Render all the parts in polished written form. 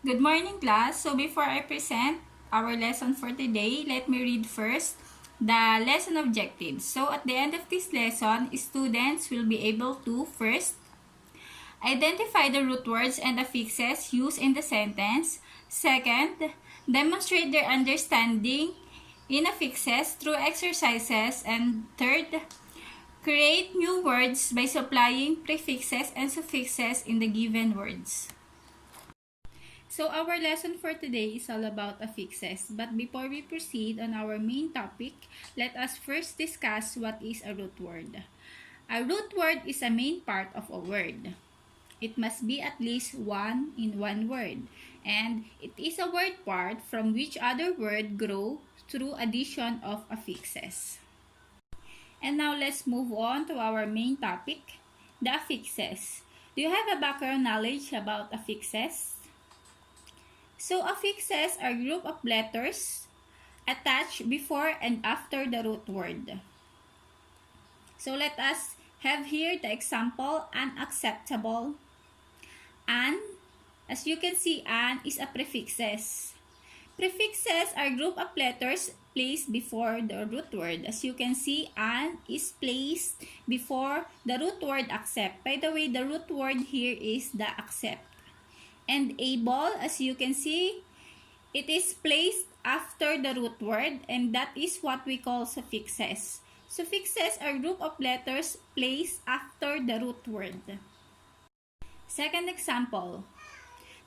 Good morning, class. So before I present our lesson for today, let me read first the lesson objectives. So at the end of this lesson, students will be able to first identify the root words and affixes used in the sentence. Second, demonstrate their understanding in affixes through exercises. And third, create new words by supplying prefixes and suffixes in the given words. So our lesson for today is all about affixes. But before we proceed on our main topic, let us first discuss what is a root word. A root word is a main part of a word. It must be at least one in one word, and it is a word part from which other word grow through addition of affixes. And now let's move on to our main topic, the affixes. Do you have a background knowledge about affixes? So affixes are a group of letters attached before and after the root word. So let us have here the example, unacceptable. An, as you can see, an is a prefixes. Prefixes are a group of letters placed before the root word. As you can see, an is placed before the root word accept. By the way, the root word here is the accept. And able, as you can see, it is placed after the root word, and that is what we call suffixes. Suffixes are a group of letters placed after the root word. Second example,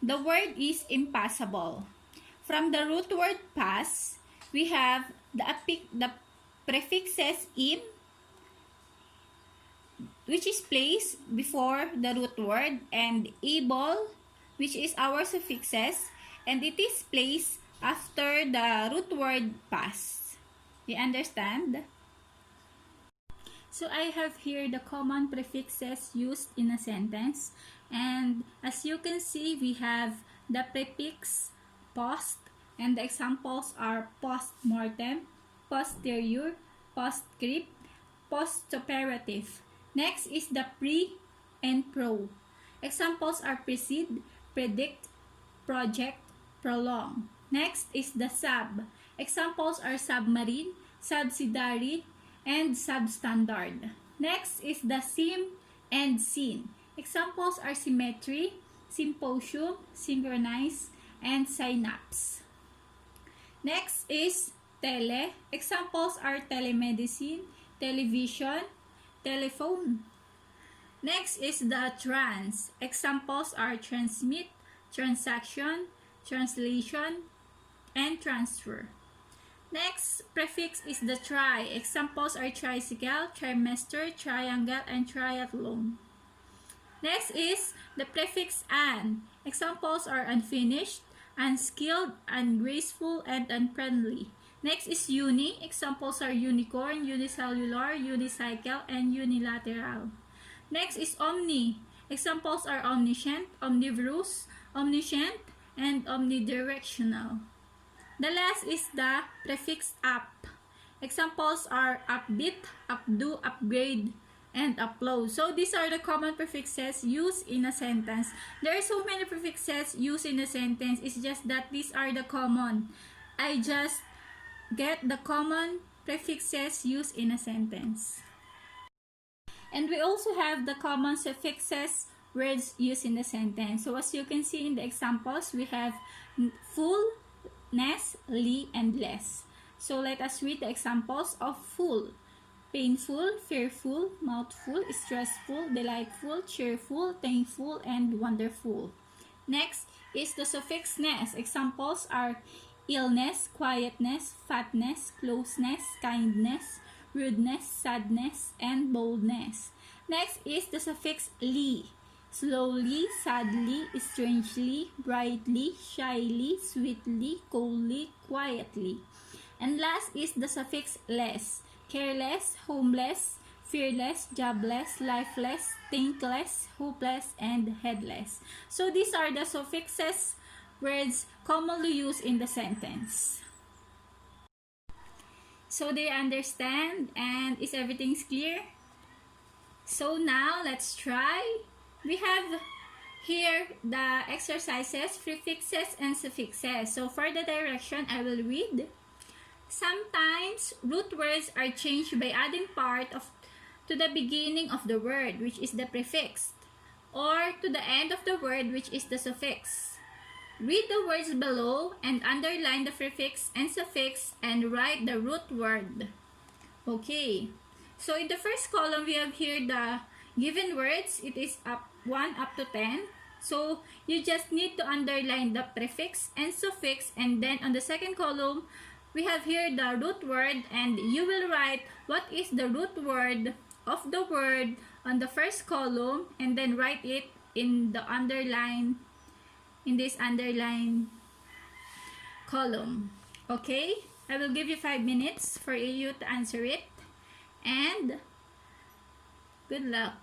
the word is impossible. From the root word pass, we have the prefixes im, which is placed before the root word, and able, which is our suffixes, and it is placed after the root word pass. You understand? So I have here the common prefixes used in a sentence, and as you can see, we have the prefix post, and the examples are post-mortem, posterior, postscript, postoperative. Next is the pre and pro. Examples are precede, predict, project, prolong. Next is the sub. Examples are submarine, subsidiary, and substandard. Next is the sim and syn. Examples are symmetry, symposium, synchronize, and synapse. Next is tele. Examples are telemedicine, television, telephone. Next is the trans. Examples are transmit, transaction, translation, and transfer. Next prefix is the tri. Examples are tricycle, trimester, triangle, and triathlon. Next is the prefix an. Examples are unfinished, unskilled, ungraceful, and unfriendly. Next is uni. Examples are unicorn, unicellular, unicycle, and unilateral. Next is omni. Examples are omniscient, omnivorous, omniscient, and omnidirectional. The last is the prefix up. Examples are upbeat, updo, upgrade, and upload. So these are the common prefixes used in a sentence. There are so many prefixes used in a sentence. It's just that these are the common. I just get the common prefixes used in a sentence. And we also have the common suffixes, words used in the sentence. So as you can see in the examples, we have full, ness, li, and less. So let us read the examples of full. Painful, fearful, mouthful, stressful, delightful, cheerful, thankful, and wonderful. Next is the suffix ness. Examples are illness, quietness, fatness, closeness, kindness, rudeness, sadness, and boldness. Next is the suffix li. Slowly, sadly, strangely, brightly, shyly, sweetly, coldly, quietly. And last is the suffix less. Careless, homeless, fearless, jobless, lifeless, thankless, hopeless, and headless. So these are the suffixes, words commonly used in the sentence. So do you understand? And is everything clear? So now let's try. We have here the exercises, prefixes, and suffixes. So for the direction, I will read. Sometimes root words are changed by adding part of to the beginning of the word, which is the prefix, or to the end of the word, which is the suffix. Read the words below and underline the prefix and suffix and write the root word. Okay. So in the first column, we have here the given words. It is 1 up to 10. So you just need to underline the prefix and suffix, and then on the second column, we have here the root word, and you will write what is the root word of the word on the first column, and then write it in the underline, in this underline column. Okay? I will give you 5 minutes for you to answer it, and good luck.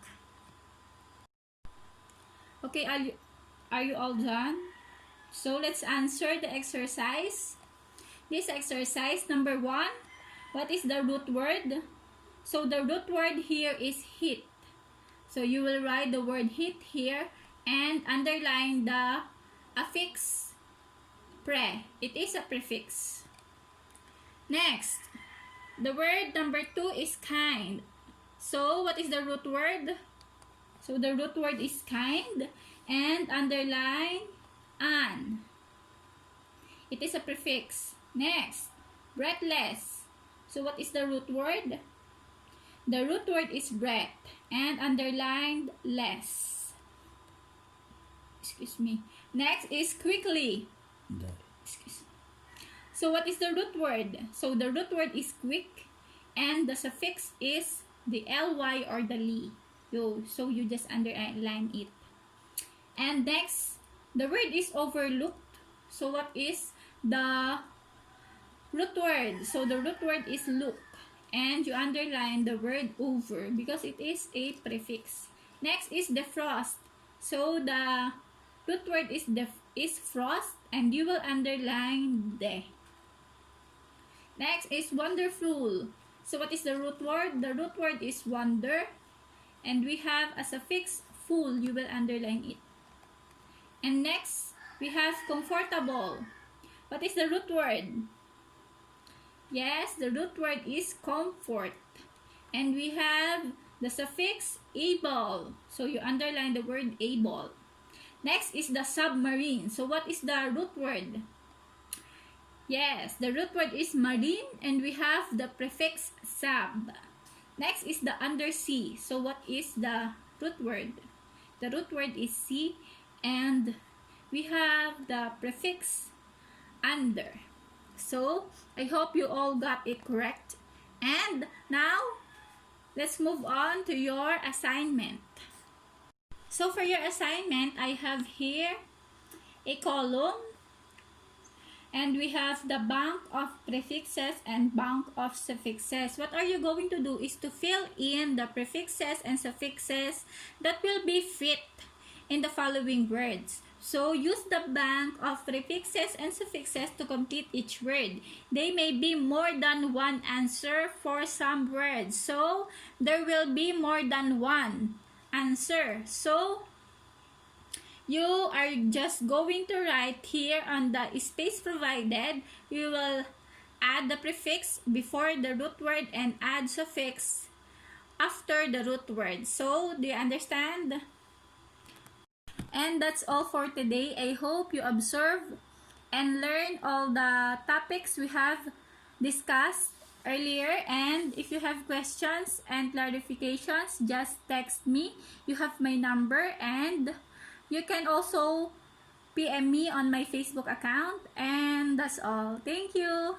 Okay, are you all done? So let's answer the exercise. This exercise, number 1, what is the root word? So the root word here is hit. So you will write the word hit here and underline the affix pre. It is a prefix. Next, the word number 2 is kind. So what is the root word? So the root word is kind, and underline an. It is a prefix. Next, breathless. So what is the root word? The root word is breath, and underlined less. Excuse me. Next is quickly. Excuse me. So what is the root word? So the root word is quick, and the suffix is the ly or the li. So you just underline it. And next, the word is overlooked. So what is the root word? So the root word is look, and you underline the word over because it is a prefix. Next is defrost. So the root word is frost, and you will underline de. Next is wonderful. So what is the root word? The root word is wonder, and we have a suffix full. You will underline it. And next, we have comfortable. What is the root word? Yes, the root word is comfort. And we have the suffix able. So you underline the word able. Next is the submarine. So what is the root word? Yes, the root word is marine, and we have the prefix sub. Next is the undersea. So what is the root word? The root word is sea, and we have the prefix under. So I hope you all got it correct. And now let's move on to your assignment. So for your assignment, I have here a column, and we have the bank of prefixes and bank of suffixes. What are you going to do is to fill in the prefixes and suffixes that will be fit in the following words. So use the bank of prefixes and suffixes to complete each word. There may be more than one answer for some words. So there will be more than one answer. So you are just going to write here on the space provided. You will add the prefix before the root word and add suffix after the root word. So do you understand? And that's all for today. I hope you observe and learn all the topics we have discussed earlier. And if you have questions and clarifications, just text me. You have my number, and you can also PM me on my Facebook account. And that's all. Thank you.